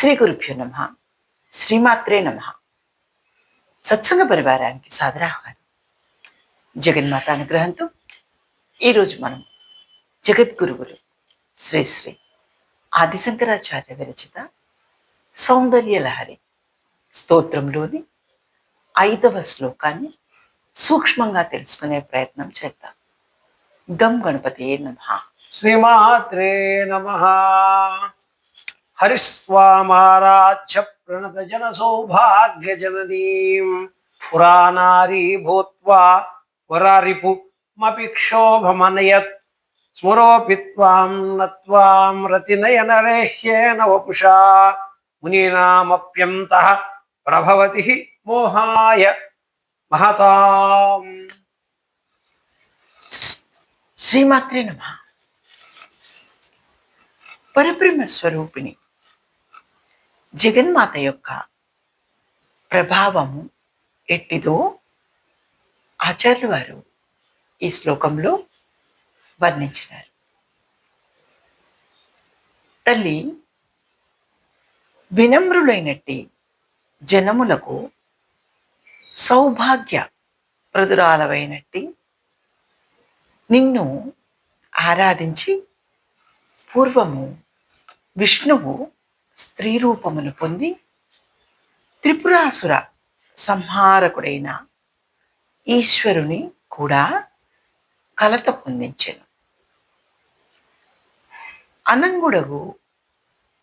శ్రీ గురుభ్యో నమ. శ్రీమాత్రే నమ. సత్సంగ పరివారానికి సాదరాహ్వానం. జగన్మాత అనుగ్రహంతో ఈరోజు మనం జగద్గురువులు శ్రీ శ్రీ ఆదిశంకరాచార్య విరచిత సౌందర్య లహరి స్తోత్రంలోని 5వ శ్లోకాన్ని సూక్ష్మంగా తెలుసుకునే ప్రయత్నం చేద్దాం. గం గణపతి నమః. శ్రీమాత్రే నమః. హరిస్వామారాధ్య ప్రణత జన సౌభాగ్య జననీం పురానారీ భూత్వా వరారిపు మపి క్షోభమనయత్ స్మరోపి త్వాం నత్వాం రతినయనరేహ్యేన వపుషా మునీనామప్యంతః ప్రభవతి మోహాయ మహతాం. శ్రీమాత్రే నమః. పరబ్రహ్మ స్వరూపిణి జగన్మాత యొక్క ప్రభావము ఎట్టిదో ఆచార్యుల వారు ఈ శ్లోకంలో వర్ణించినారు. తల్లి వినమ్రులైనట్టి జనములకు సౌభాగ్య ప్రదురాలవైనట్టి నిన్ను ఆరాధించి పూర్వము విష్ణువు స్త్రీ రూపమును పొంది త్రిపురాసుర సంహారకుడైన ఈశ్వరుని కూడా కలత పొందించెను. అనంగుడగు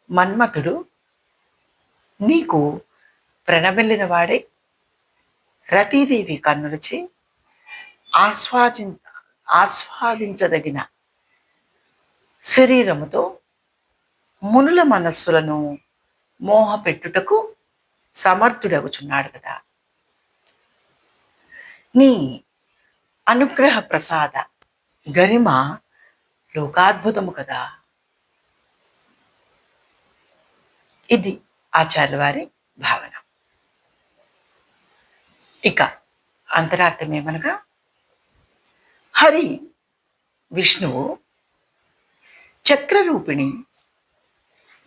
మన్మథుడు నీకు ప్రణమిల్లిన వాడే రతీదేవి కన్నులచే ఆస్వాదించదగిన శరీరముతో మునుల మనస్సులను మోహపెట్టుటకు సమర్థుడగుచున్నాడు కదా. నీ అనుగ్రహ ప్రసాద గరిమ లోకాద్భుతము కదా. ఇది ఆచార్య వారి భావన. ఇక అంతరార్థం ఏమనగా, హరి విష్ణువు చక్రరూపిణి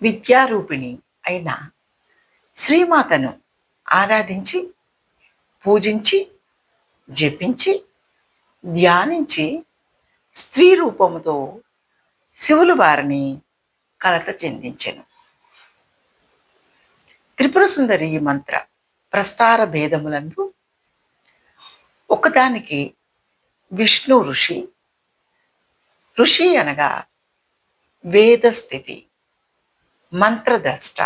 విద్యారూపిణి అయిన శ్రీమాతను ఆరాధించి పూజించి జపించి ధ్యానించి స్త్రీ రూపముతో శివులు వారిని కలత చెందించెను. త్రిపుర సుందరి మంత్ర ప్రస్తార భేదములందు ఒకదానికి విష్ణు ఋషి, ఋషి అనగా వేదస్థితి మంత్రద్రష్ట,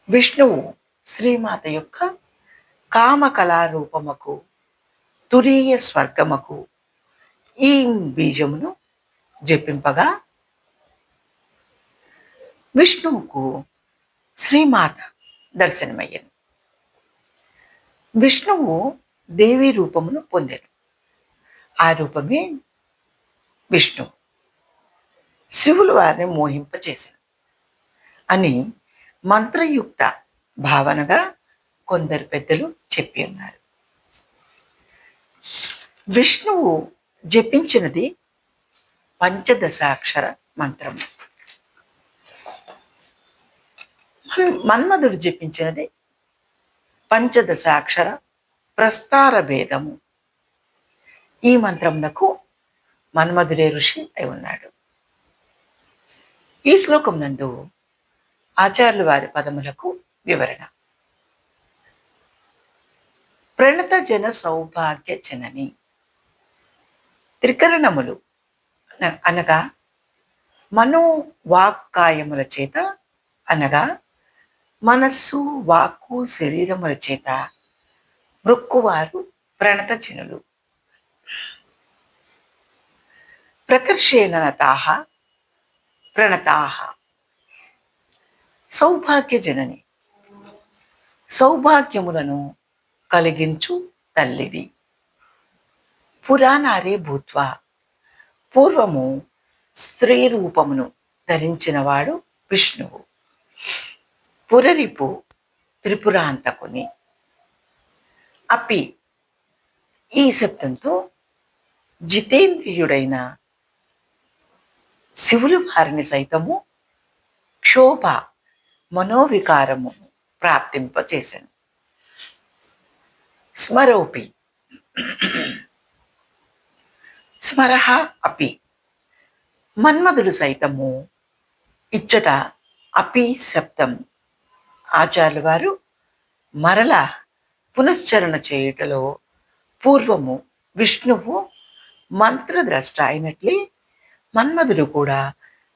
విష్ణువు శ్రీమాత యొక్క కామకళారూపముకు తురీయ స్వర్గముకు ఈ బీజమును జపింపగా విష్ణువుకు శ్రీమాత దర్శనమయ్యను. విష్ణువు దేవి రూపమును పొందెను. ఆ రూపమే విష్ణువు శివులు వారిని మోహింపచేశాను అని మంత్రయుక్త భావనగా కొందరు పెద్దలు చెప్పి ఉన్నారు. విష్ణువు జపించినది పంచదశాక్షర మంత్రము, మన్మధుడు జపించినది పంచదశాక్షర ప్రస్తార భేదము. ఈ మంత్రమునకు మన్మధుడే ఋషి అయి ఉన్నాడు. ఈ శ్లోకం నందు ఆచార్యుల వారి పదములకు వివరణ. ప్రణత జన సౌభాగ్య జనని. త్రికరణములు అనగా మనో వాక్కాయముల చేత అనగా మనస్సు వాక్కు శరీరముల చేత మృక్కువారు ప్రణత జనులు. ప్రకర్షేణతాః ప్రణతాః. సౌభాగ్య జనని సౌభాగ్యములను కలిగించు తల్లివి. పురాణారే భూత్వా పూర్వము స్త్రీ రూపమును ధరించినవాడు విష్ణువు. పురరిపు త్రిపురాంతకుని. అపి ఈ శబ్దంతో జితేంద్రియుడైన శివులు వారిని సైతము క్షోభ మనోవికారము ప్రాప్తింపచేసెను. స్మరోపి స్మరః అపి, మన్మధుడు సైతము ఇచ్చట అపి శబ్దం ఆచార్యుల వారు మరలా పునశ్చరణ చేయుటలో పూర్వము విష్ణువు మంత్రద్రష్ట అయినట్లే మన్మధుడు కూడా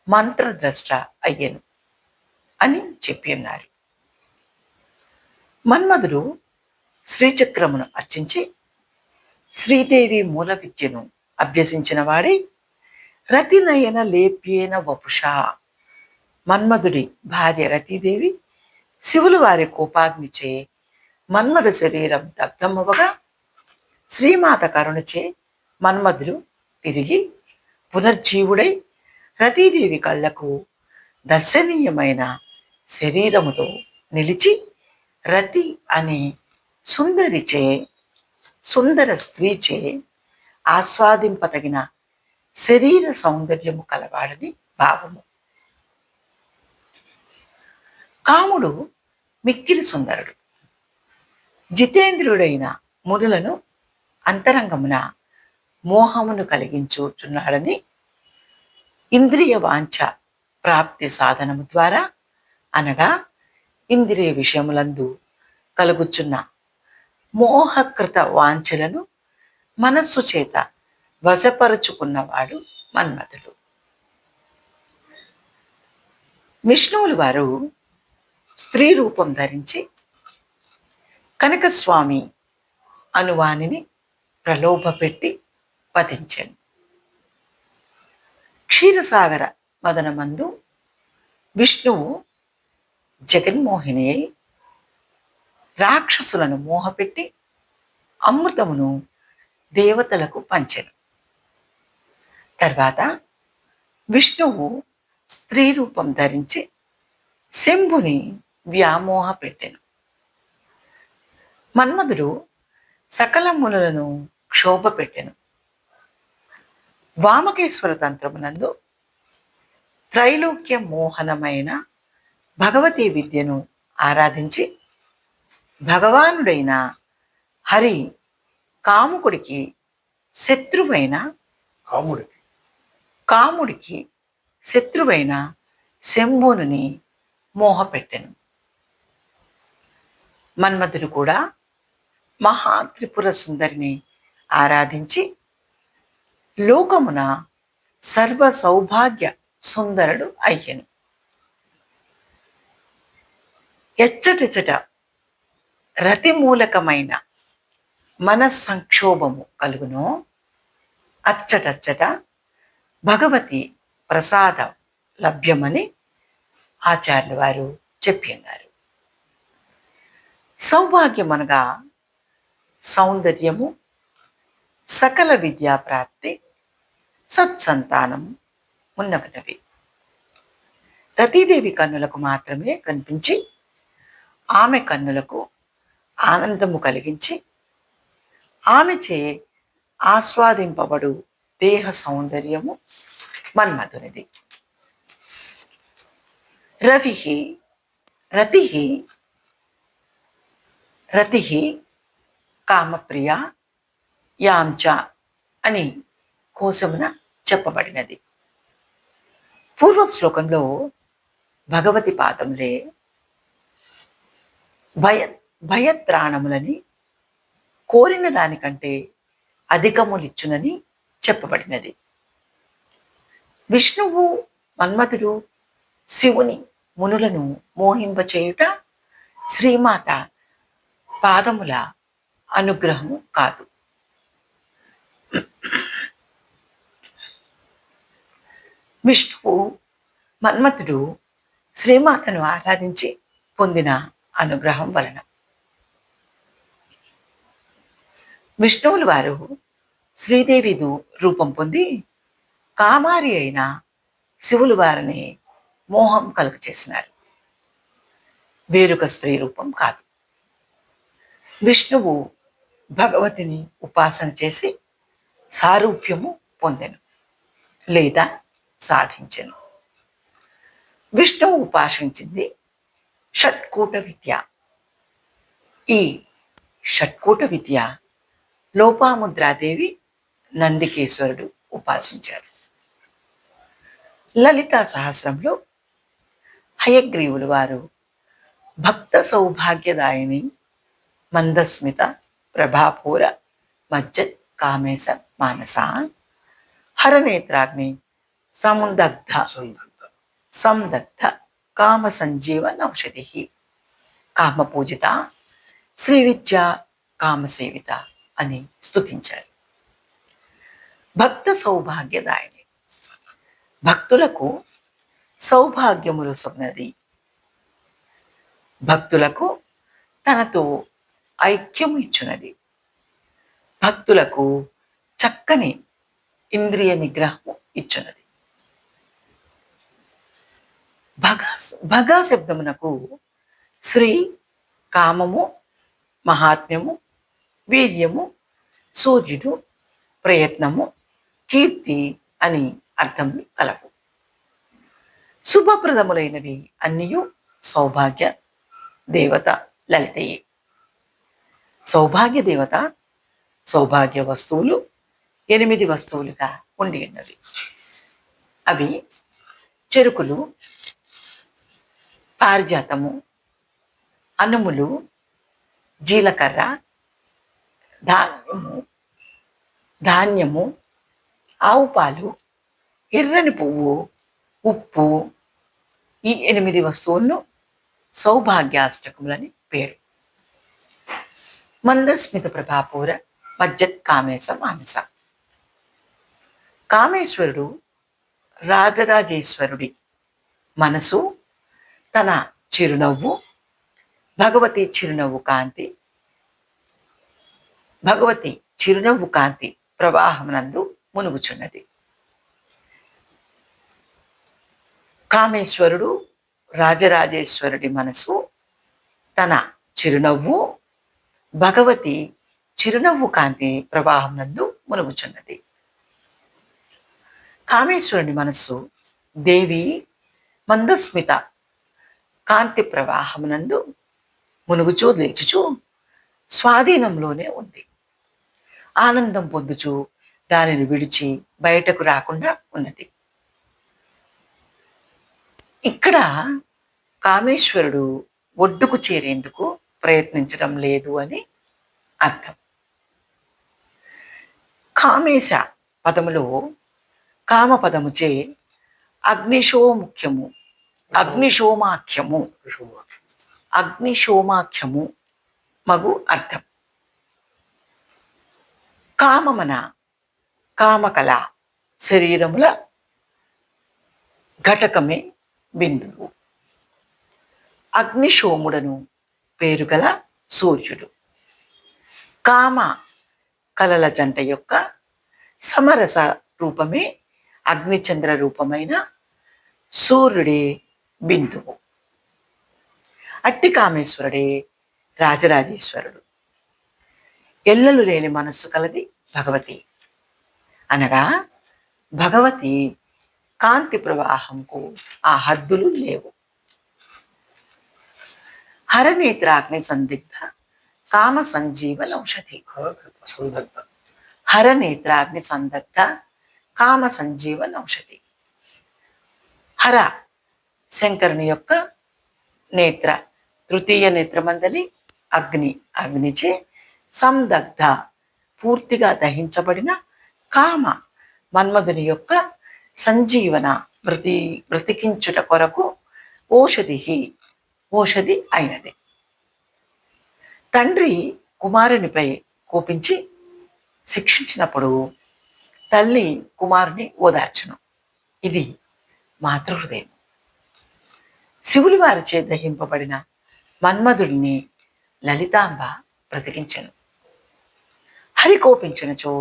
మంత్రద్రష్ట అయ్యను అని చెప్పి ఉన్నారు. మన్మధుడు శ్రీచక్రమును అర్చించి శ్రీదేవి మూల విద్యను అభ్యసించిన వాడై రతినయన లేప్యేన వపుషా, మన్మధుడి భార్య రతీదేవి శివులు వారి కోపాగ్నిచే మన్మథ శరీరం దగ్ధమవగా శ్రీమాత కరుణచే మన్మధుడు తిరిగి పునర్జీవుడై రతీదేవి కళ్లకు దర్శనీయమైన శరీరముతో నిలిచి రతి అనే సుందర స్త్రీచే ఆస్వాదింపతగిన శరీర సౌందర్యము కలవాడని భావము. కాముడు మిక్కిలి సుందరుడు, జితేంద్రుడైన మునులను అంతరంగమున మోహమును కలిగించుచున్నాడని ఇంద్రియ వాంఛ ప్రాప్తి సాధనము ద్వారా అనగా ఇంద్రియ విషయములందు కలుగుచున్న మోహకృత వాంఛలను మనస్సు చేత వశపరుచుకున్నవాడు మన్మథుడు. విష్ణువులు వారు స్త్రీ రూపం ధరించి కనకస్వామి అనువానిని ప్రలోభపెట్టి వధించాను. క్షీరసాగర మదనమందు విష్ణువు జగన్మోహిని అయి రాక్షసులను మోహపెట్టి అమృతమును దేవతలకు పంచెను. తర్వాత విష్ణువు స్త్రీ రూపం ధరించి శంభుని వ్యామోహ పెట్టెను. మన్మధుడు సకల మునులను క్షోభ పెట్టెను. వామకేశ్వర తంత్రమునందు త్రైలోక్య మోహనమైన భగవతీ విద్యను ఆరాధించి భగవానుడైన హరి కాముకుడికి శత్రువైన కాముడికి శత్రువైన శంభుని మోహపెట్టెను. మన్మధుడు కూడా మహాత్రిపుర సుందరిని ఆరాధించి లోకమున సర్వ సౌభాగ్య సుందరుడు అయ్యెను. ఎచ్చటెచ్చట రతిమూలకమైన మనస్సంక్షోభము కలుగునో అచ్చటచ్చట భగవతి ప్రసాద లభ్యమని ఆచార్యుల వారు చెప్పి ఉన్నారు. సౌభాగ్యమనగా సౌందర్యము, సకల విద్యా ప్రాప్తి, సత్సంతానము ఉన్నవి. రతీదేవి కన్నులకు మాత్రమే కనిపించి ఆమె కన్నులకు ఆనందము కలిగించి ఆమెచే ఆస్వాదింపబడు దేహ సౌందర్యము మన్మధునిది. రతి కామప్రియ యాంచ అని కోశమున చెప్పబడినది. పూర్వ శ్లోకంలో భగవతి పాదములే భయత్రాణములని కోరిన దానికంటే అధికములిచ్చునని చెప్పబడినది. విష్ణువు మన్మథుడు శివుని మునులను మోహింపచేయుట శ్రీమాత పాదముల అనుగ్రహము కాదు. విష్ణువు మన్మథుడు శ్రీమాతను ఆరాధించి పొందిన అనుగ్రహం వలన. విష్ణువుల వారు శ్రీదేవి రూపం పొంది కామారి అయిన శివులు వారిని మోహం కలుగచేసినారు. వేరొక స్త్రీ రూపం కాదు. విష్ణువు భగవతిని ఉపాసన చేసి సారూప్యము పొందెను లేదా సాధించెను. విష్ణువు ఉపాసించింది షట్కూట విద్య. ఈ షట్కూట విద్య లోపాముద్రాదేవి నందికేశ్వరుడు ఉపాసించారు. లలితా సహస్రంలో హయగ్రీవులు వారు భక్త సౌభాగ్యదాయిని మందస్మిత ప్రభాపూర మజ్జ కామేశ మానస హరనేత్రాగ్ని సముదగ్ధ సందగ్ధ కామ సంజీవ నౌషధి కామపూజిత శ్రీ విద్య కామసేవిత అని స్తుతించారు. భక్త సౌభాగ్యదాయిని, భక్తులకు సౌభాగ్యములు సొన్నది, భక్తులకు తనతో ఐక్యము ఇచ్చున్నది, భక్తులకు చక్కని ఇంద్రియ నిగ్రహము ఇచ్చున్నది. భగా శబ్దమునకు శ్రీ, కామము, మహాత్మ్యము, వీర్యము, సూర్యుడు, ప్రయత్నము, కీర్తి అని అర్థములు కలవు. శుభప్రదములైనవి అన్నియు సౌభాగ్య దేవత లలితయే. సౌభాగ్య దేవత సౌభాగ్య వస్తువులు 8 వస్తువులుగా ఉండి ఉన్నవి. అవి చెరుకులు, పారిజాతము, అనుములు, జీలకర్ర, ధాన్యము, ఆవు పాలు, ఎర్రని పువ్వు, ఉప్పు. ఈ 8 వస్తువులను సౌభాగ్యాష్టకములని పేరు. మందస్మిత ప్రభాపూర మజ్జత్ కామేశ మానస. కామేశ్వరుడు రాజరాజేశ్వరుడి మనసు, తన చిరునవ్వు, భగవతి చిరునవ్వు కాంతి ప్రవాహమునందు మునుగుచున్నది. కామేశ్వరుడు రాజరాజేశ్వరుడి మనసు, తన చిరునవ్వు, భగవతి చిరునవ్వు కాంతి ప్రవాహమునందు మునుగుచున్నది. కామేశ్వరుని మనస్సు దేవి మందస్మిత కాంతి ప్రవాహమునందు మునుగుచూ లేచుచూ స్వాధీనంలోనే ఉంది. ఆనందం పొందుచు దానిని విడిచి బయటకు రాకుండా ఉన్నది. ఇక్కడ కామేశ్వరుడు ఒడ్డుకు చేరేందుకు ప్రయత్నించడం లేదు అని అర్థం. కామేశ పదములో కామ పదముచే అగ్నిశోమాఖ్యము మగు అర్థం. కామమన కామకళ శరీరముల ఘటకమే బిందువు. అగ్నిశోముడను పేరుగల సూర్యుడు. కామ కలల జంట యొక్క సమరస రూపమే అగ్నిచంద్ర రూపమైన సూర్యుడే బిందువు. అట్టి కామేశ్వరుడే రాజరాజేశ్వరుడు. ఎల్లలు లేని మనస్సు కలది భగవతి. అనగా భగవతి కాంతి ప్రవాహంకు ఆ హద్దులు లేవు. హరనేత్రాగ్ని సందిగ్ధ కామ సంజీవన ఔషధి. హరనేత్రాగ్ని సందగ్ధ కామ సంజీవన ఔషధి. హర శంకరుని యొక్క నేత్ర, తృతీయ నేత్రమందలి అగ్నిచే సందగ్ధ పూర్తిగా దహించబడిన కామ మన్మధుని యొక్క సంజీవన బ్రతికించుట కొరకు ఓషధి అయినది. తండ్రి కుమారునిపై కోపించి శిక్షించినప్పుడు తల్లి కుమారుని ఓదార్చును. ఇది మాతృహృదయం. శివుని వారిచే దహింపబడిన మన్మధుడిని లలితాంబ బ్రతికించెను. హరి కోపించినచో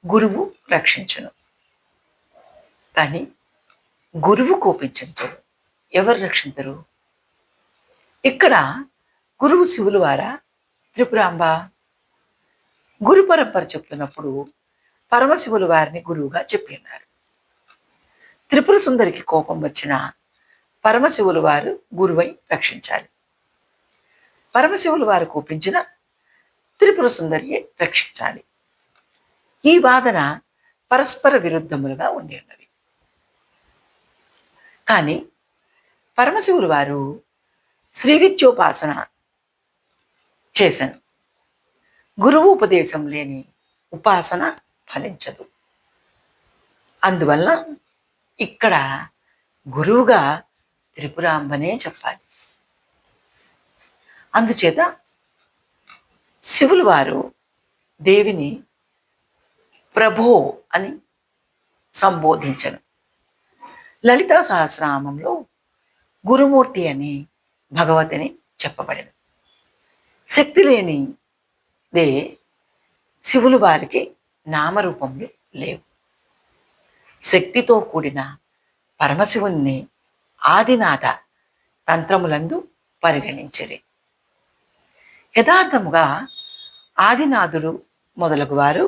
గురువు రక్షించును. కానీ గురువు కోపించంచో ఎవరు రక్షించరు? ఇక్కడ గురువు శివులు వారా, త్రిపురాంబ? గురు పరంపర చెప్తున్నప్పుడు పరమశివులు వారిని గురువుగా చెప్పి ఉన్నారు. త్రిపుర సుందరికి కోపం వచ్చిన పరమశివులు వారు గురువై రక్షించాలి. పరమశివులు వారు కూపించిన త్రిపుర సుందరిని రక్షించాలి. ఈ వాదన పరస్పర విరుద్ధములుగా ఉండి ఉన్నది. కానీ పరమశివులు వారు శ్రీ విద్యోపాసన చేశాను. గురువు ఉపదేశం లేని ఉపాసన ఫలించదు. అందువల్ల ఇక్కడ గురువుగా త్రిపురాంబనే చెప్పాలి. అందుచేత శివులు వారు దేవిని ప్రభో అని సంబోధించను. లలితా సహస్రనామంలో గురుమూర్తి అని భగవతిని చెప్పబడిన శక్తి లేని దే శివులు వారికి నామరూపములు లేవు. శక్తితో కూడిన పరమశివుణ్ణి ఆదినాథ తంత్రములందు పరిగణించిరి. యథార్థముగా ఆదినాథుడు మొదలగువారు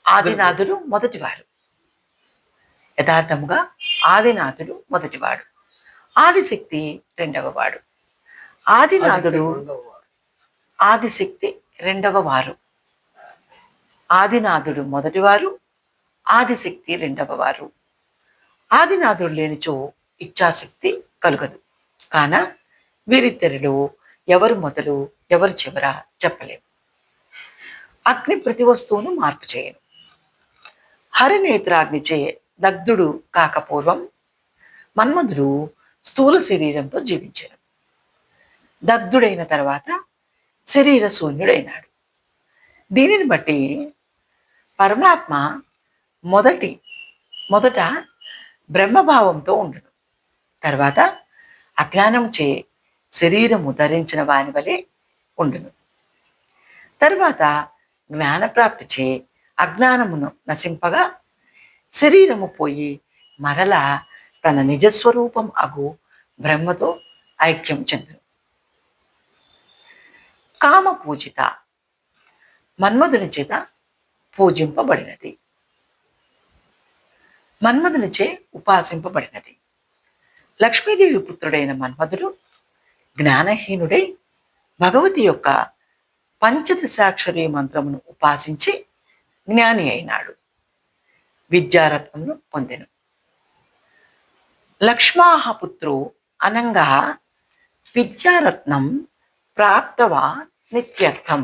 ఆదినాథుడు మొదటివారు. యథార్థముగా ఆదినాథుడు మొదటివాడు, ఆదిశక్తి రెండవవాడు. ఆదినాథుడు ఆదిశక్తి రెండవ వారు. ఆదినాథుడు మొదటివారు, ఆదిశక్తి రెండవ వారు. ఆదినాథుడు లేనిచో ఇచ్ఛాశక్తి కలుగదు. కాన వీరిద్దరిలో ఎవరు మొదలు ఎవరు చివర చెప్పలేము. అగ్ని ప్రతి వస్తువును మార్పు చేయను. హరినేత్రాగ్నిచే దగ్ధుడు కాకపూర్వం మన్మధుడు స్థూల శరీరంతో జీవించాడు. దగ్ధుడైన తర్వాత శరీర శూన్యుడైనాడు. దీనిని బట్టి పరమాత్మ మొదట బ్రహ్మభావంతో ఉండును, తర్వాత అజ్ఞానముచే శరీరము ధరించిన వాని వలె ఉండును. తర్వాత జ్ఞానప్రాప్తిచే అజ్ఞానమును నశింపగా శరీరము పోయి మరలా తన నిజస్వరూపం అగు బ్రహ్మతో ఐక్యం చెందును. కామ పూజిత మన్మధుని చేత పూజింపబడినది, మన్మధునిచే ఉపాసింపబడినది. లక్ష్మీదేవి పుత్రుడైన మన్మధుడు జ్ఞానహీనుడై భగవతి యొక్క పంచదశాక్షరీ మంత్రమును ఉపాసించి జ్ఞాని అయినాడు, విద్యారత్నమును పొందెను. లక్ష్మాహ పుత్రో అనంగా విద్యారత్నం ప్రాప్తవా నిత్యర్థం.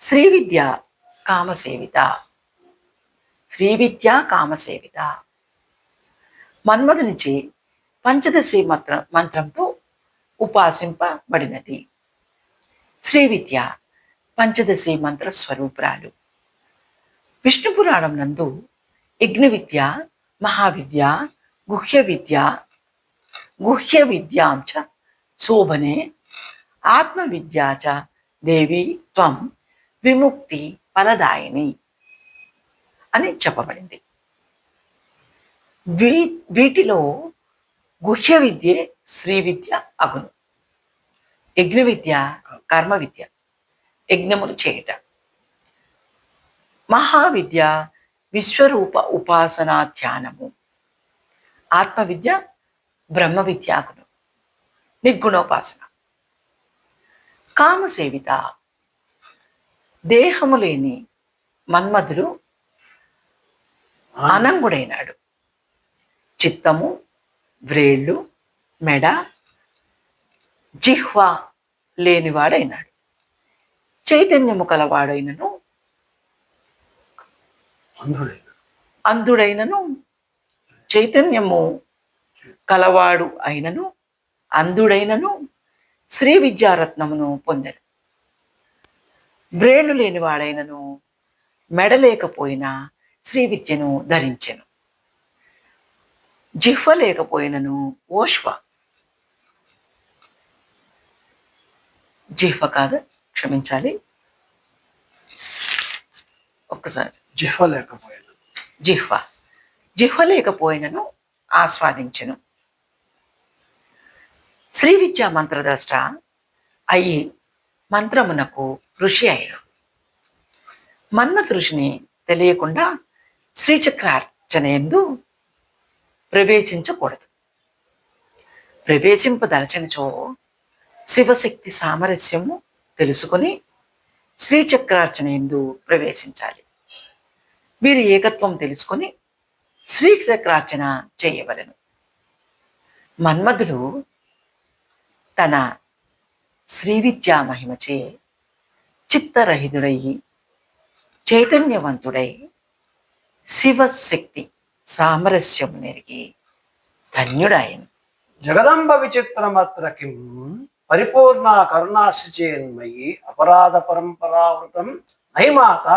శ్రీవిద్య కామసేవిత, శ్రీవిద్యా కామసేవిత. మన్మధునిచే పంచదశి మంత్రంతో ఉపాసింపబడినది. శ్రీవిద్య పంచదశి మంత్ర స్వరూపురాలు. విష్ణు పురాణం నందు యజ్ఞ విద్య, మహావిద్య, గుహ్య విద్యాంచ శోభనే ఆత్మవిద్యా చ దేవి త్వం విముక్తి ఫలదాయిని అని చెప్పబడింది. వీటిలో గుహ్య విద్య శ్రీ విద్య అగును. యజ్ఞ విద్య కర్మ విద్య, యజ్ఞములు చేయుట. మహావిద్య విశ్వరూప ఉపాసనా ధ్యానము. ఆత్మవిద్య బ్రహ్మ విద్య అగును, నిర్గుణోపాసన. కామసేవిత దేహము లేని మన్మధుడు అనంగుడైనాడు. చిత్తము, వ్రేళ్ళు, మెడ, జిహ్వ లేనివాడైనాడు. చైతన్యము కలవాడైనను అంధుడైనను, చైతన్యము కలవాడు అయినను అంధుడైనను శ్రీ విద్యారత్నమును పొందెను. బ్రేళ్లు లేనివాడైనను మెడలేకపోయినా శ్రీ విద్యను ధరించెను. జిహ్వ లేకపోయినను ఓష్వ, జిహ్వ కాదు, క్షమించాలి, ఒక్కసారి. జిహ్వ లేకపోయినను ఆస్వాదించెను. శ్రీ విద్యా మంత్రద్రష్ట అయి మంత్రమునకు ఋషి అయ్యాడు. మన్మథ ఋషిని తెలియకుండా శ్రీచక్రార్చన యందు ప్రవేశించకూడదు. ప్రవేశింపదలచనిచో శివశక్తి సామరస్యము తెలుసుకొని శ్రీచక్రార్చన ఎందు ప్రవేశించాలి. వీరి ఏకత్వం తెలుసుకొని శ్రీచక్రార్చన చేయవలెను. మన్మధుడు తన శ్రీవిద్యా మహిమచే చిత్తరహితుడై చైతన్యవంతుడై శివశక్తి సామరస్యం నెరిగి ధన్యుడాయను. జగదంబ విచిత్రమత్ర కిం పరిపూర్ణ కరుణాశ్చేన్మయి అపరాధ పరంపరావృతం నహిమాత